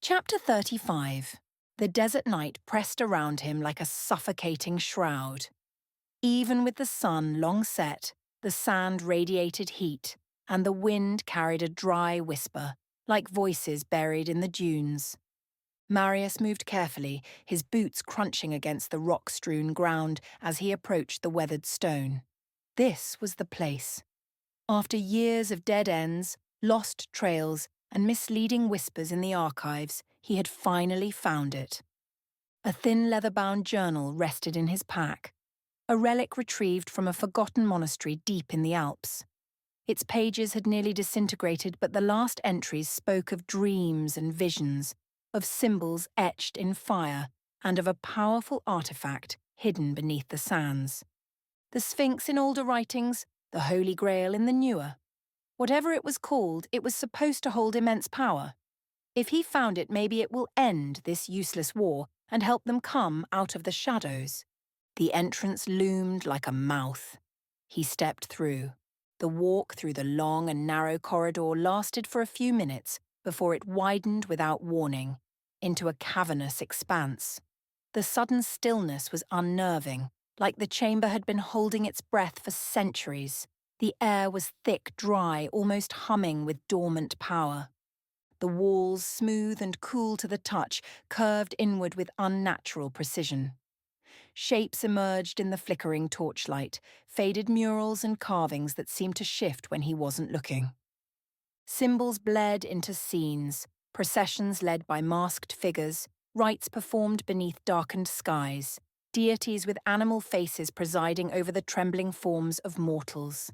Chapter 35. The desert night pressed around him like a suffocating shroud. Even with the sun long set, the sand radiated heat, and the wind carried a dry whisper, like voices buried in the dunes. Marius moved carefully, his boots crunching against the rock-strewn ground as he approached the weathered stone. This was the place. After years of dead ends, lost trails, and misleading whispers in the archives, he had finally found it. A thin leather-bound journal rested in his pack, a relic retrieved from a forgotten monastery deep in the Alps. Its pages had nearly disintegrated, but the last entries spoke of dreams and visions, of symbols etched in fire, and of a powerful artifact hidden beneath the sands. The Sphinx in older writings, the Holy Grail in the newer. Whatever it was called, it was supposed to hold immense power. If he found it, maybe it will end this useless war and help them come out of the shadows. The entrance loomed like a mouth. He stepped through. The walk through the long and narrow corridor lasted for a few minutes before it widened without warning, into a cavernous expanse. The sudden stillness was unnerving, like the chamber had been holding its breath for centuries. The air was thick, dry, almost humming with dormant power. The walls, smooth and cool to the touch, curved inward with unnatural precision. Shapes emerged in the flickering torchlight, faded murals and carvings that seemed to shift when he wasn't looking. Symbols bled into scenes, processions led by masked figures, rites performed beneath darkened skies, deities with animal faces presiding over the trembling forms of mortals.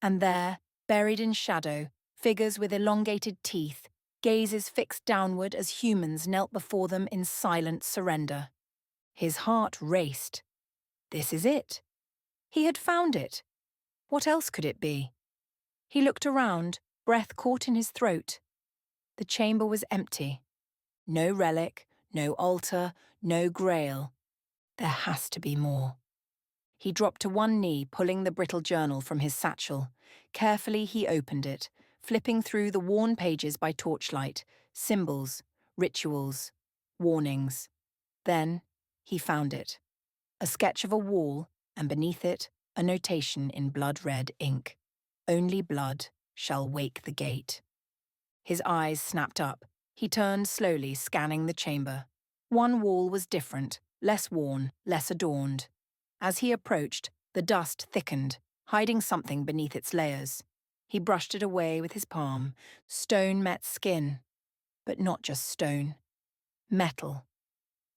And there, buried in shadow, figures with elongated teeth, gazes fixed downward as humans knelt before them in silent surrender. His heart raced. This is it. He had found it. What else could it be? He looked around, breath caught in his throat. The chamber was empty. No relic, no altar, no grail. There has to be more. He dropped to one knee, pulling the brittle journal from his satchel. Carefully he opened it, flipping through the worn pages by torchlight, symbols, rituals, warnings. Then he found it. A sketch of a wall, and beneath it, a notation in blood-red ink. Only blood shall wake the gate. His eyes snapped up. He turned slowly, scanning the chamber. One wall was different, less worn, less adorned. As he approached, the dust thickened, hiding something beneath its layers. He brushed it away with his palm. Stone met skin. But not just stone. Metal.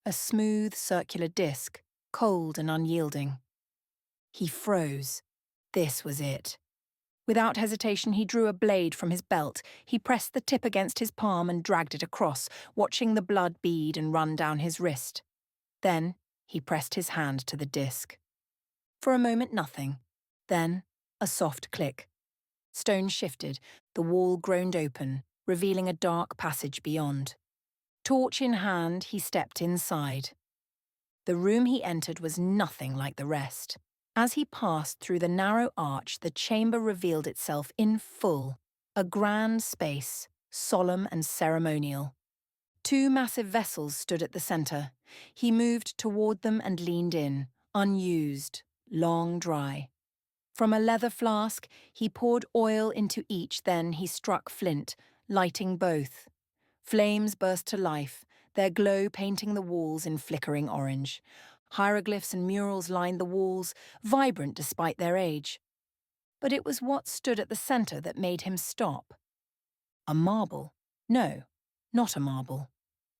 A smooth, circular disc, cold and unyielding. He froze. This was it. Without hesitation, he drew a blade from his belt. He pressed the tip against his palm and dragged it across, watching the blood bead and run down his wrist. Then he pressed his hand to the disc. For a moment, nothing. Then, a soft click. Stone shifted, the wall groaned open, revealing a dark passage beyond. Torch in hand, he stepped inside. The room he entered was nothing like the rest. As he passed through the narrow arch, the chamber revealed itself in full, a grand space, solemn and ceremonial. Two massive vessels stood at the center. He moved toward them and leaned in, unused, long dry. From a leather flask, he poured oil into each, then he struck flint, lighting both. Flames burst to life, their glow painting the walls in flickering orange. Hieroglyphs and murals lined the walls, vibrant despite their age. But it was what stood at the center that made him stop. A marble. No, not a marble.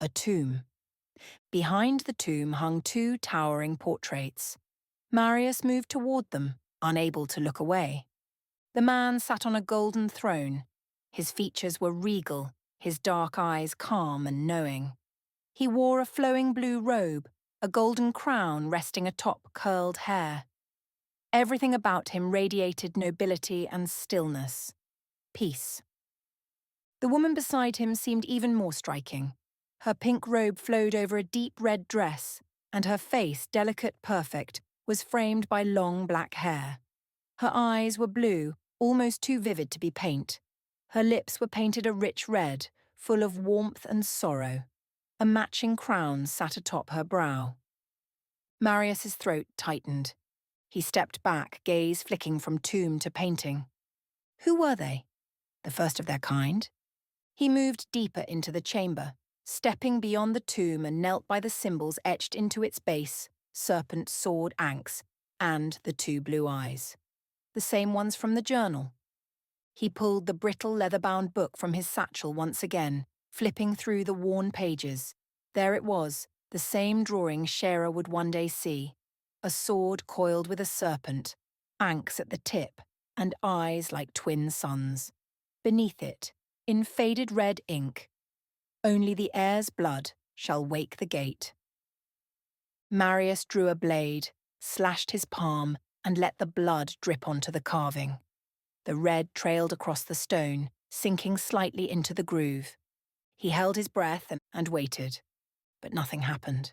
A tomb. Behind the tomb hung two towering portraits. Marius moved toward them, unable to look away. The man sat on a golden throne. His features were regal, his dark eyes calm and knowing. He wore a flowing blue robe, a golden crown resting atop curled hair. Everything about him radiated nobility and stillness. Peace. The woman beside him seemed even more striking. Her pink robe flowed over a deep red dress, and her face, delicate, perfect, was framed by long black hair. Her eyes were blue, almost too vivid to be paint. Her lips were painted a rich red, full of warmth and sorrow. A matching crown sat atop her brow. Marius's throat tightened. He stepped back, gaze flicking from tomb to painting. Who were they? The first of their kind? He moved deeper into the chamber, stepping beyond the tomb and knelt by the symbols etched into its base, serpent, sword, ankhs, and the two blue eyes. The same ones from the journal. He pulled the brittle leather-bound book from his satchel once again, flipping through the worn pages. There it was, the same drawing Shara would one day see. A sword coiled with a serpent, ankhs at the tip, and eyes like twin suns. Beneath it, in faded red ink, only the heir's blood shall wake the gate. Marius drew a blade, slashed his palm, and let the blood drip onto the carving. The red trailed across the stone, sinking slightly into the groove. He held his breath and waited, but nothing happened.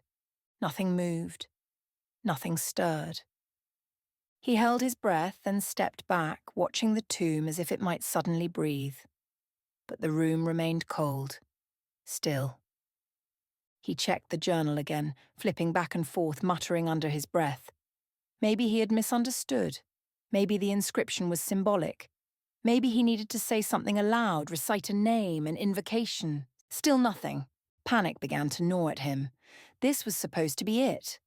Nothing moved. Nothing stirred. He held his breath and stepped back, watching the tomb as if it might suddenly breathe. But the room remained cold, still. He checked the journal again, flipping back and forth, muttering under his breath. Maybe he had misunderstood. Maybe the inscription was symbolic. Maybe he needed to say something aloud, recite a name, an invocation. Still nothing. Panic began to gnaw at him. This was supposed to be it.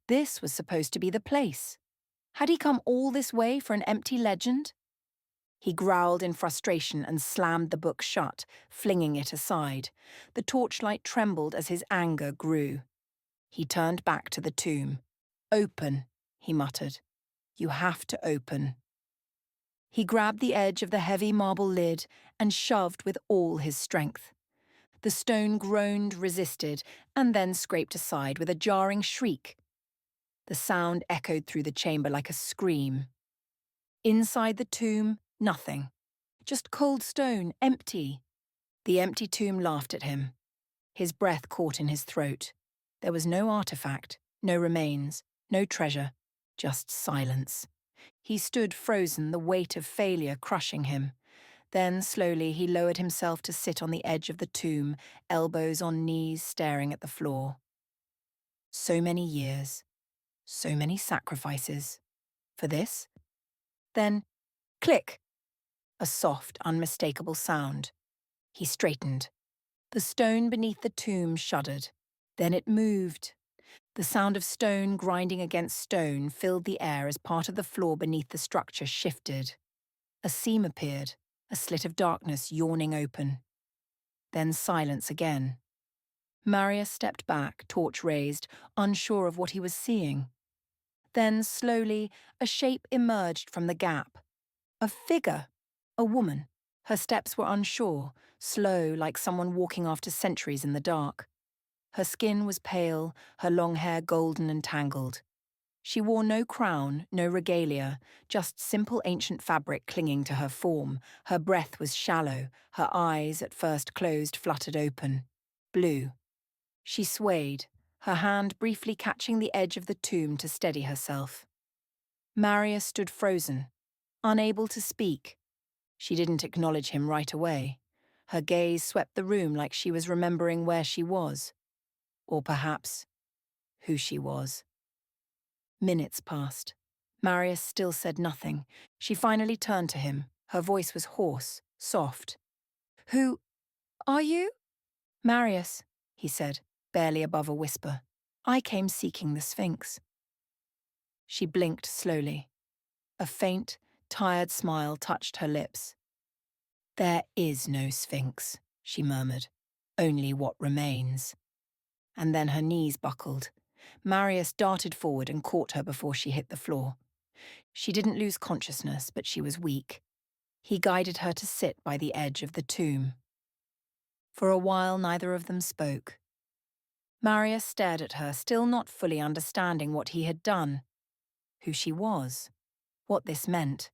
This was supposed to be the place. Had he come all this way for an empty legend? He growled in frustration and slammed the book shut, flinging it aside. The torchlight trembled as his anger grew. He turned back to the tomb. "Open," he muttered. "You have to open." He grabbed the edge of the heavy marble lid and shoved with all his strength. The stone groaned, resisted, and then scraped aside with a jarring shriek. The sound echoed through the chamber like a scream. Inside the tomb, nothing. Just cold stone, empty. The empty tomb laughed at him. His breath caught in his throat. There was no artifact, no remains, no treasure, just silence. He stood frozen, the weight of failure crushing him. Then, slowly, he lowered himself to sit on the edge of the tomb, elbows on knees, staring at the floor. So many years. So many sacrifices. For this? Then, click! A soft, unmistakable sound. He straightened. The stone beneath the tomb shuddered. Then it moved. The sound of stone grinding against stone filled the air as part of the floor beneath the structure shifted. A seam appeared, a slit of darkness yawning open. Then silence again. Marius stepped back, torch raised, unsure of what he was seeing. Then, slowly, a shape emerged from the gap. A figure. A woman. Her steps were unsure, slow, like someone walking after centuries in the dark. Her skin was pale, her long hair golden and tangled. She wore no crown, no regalia, just simple ancient fabric clinging to her form. Her breath was shallow, her eyes, at first closed, fluttered open. Blue. She swayed, her hand briefly catching the edge of the tomb to steady herself. Marius stood frozen, unable to speak. She didn't acknowledge him right away. Her gaze swept the room like she was remembering where she was. Or perhaps, who she was. Minutes passed. Marius still said nothing. She finally turned to him. Her voice was hoarse, soft. "Who are you?" "Marius," he said, barely above a whisper. "I came seeking the Sphinx." She blinked slowly. A faint, tired smile touched her lips. "There is no Sphinx," she murmured. "Only what remains." And then her knees buckled. Marius darted forward and caught her before she hit the floor. She didn't lose consciousness, but she was weak. He guided her to sit by the edge of the tomb. For a while, neither of them spoke. Marius stared at her, still not fully understanding what he had done, who she was, what this meant.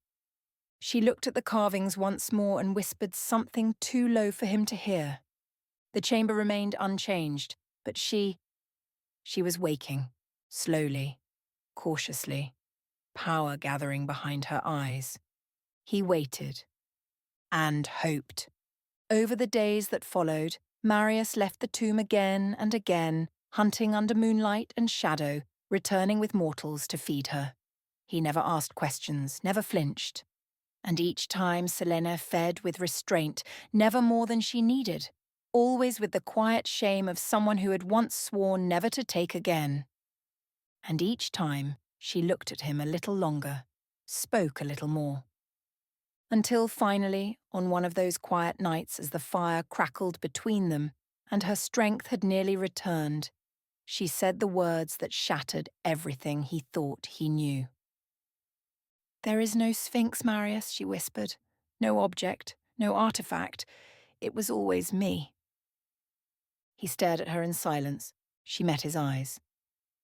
She looked at the carvings once more and whispered something too low for him to hear. The chamber remained unchanged, but she was waking, slowly, cautiously, power gathering behind her eyes. He waited and hoped. Over the days that followed, Marius left the tomb again and again, hunting under moonlight and shadow, returning with mortals to feed her. He never asked questions, never flinched. And each time Selene fed with restraint, never more than she needed, always with the quiet shame of someone who had once sworn never to take again. And each time she looked at him a little longer, spoke a little more. Until finally, on one of those quiet nights as the fire crackled between them and her strength had nearly returned, she said the words that shattered everything he thought he knew. "There is no Sphinx, Marius," she whispered. "No object, no artifact. It was always me." He stared at her in silence. She met his eyes.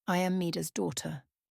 "I am Mida's daughter,"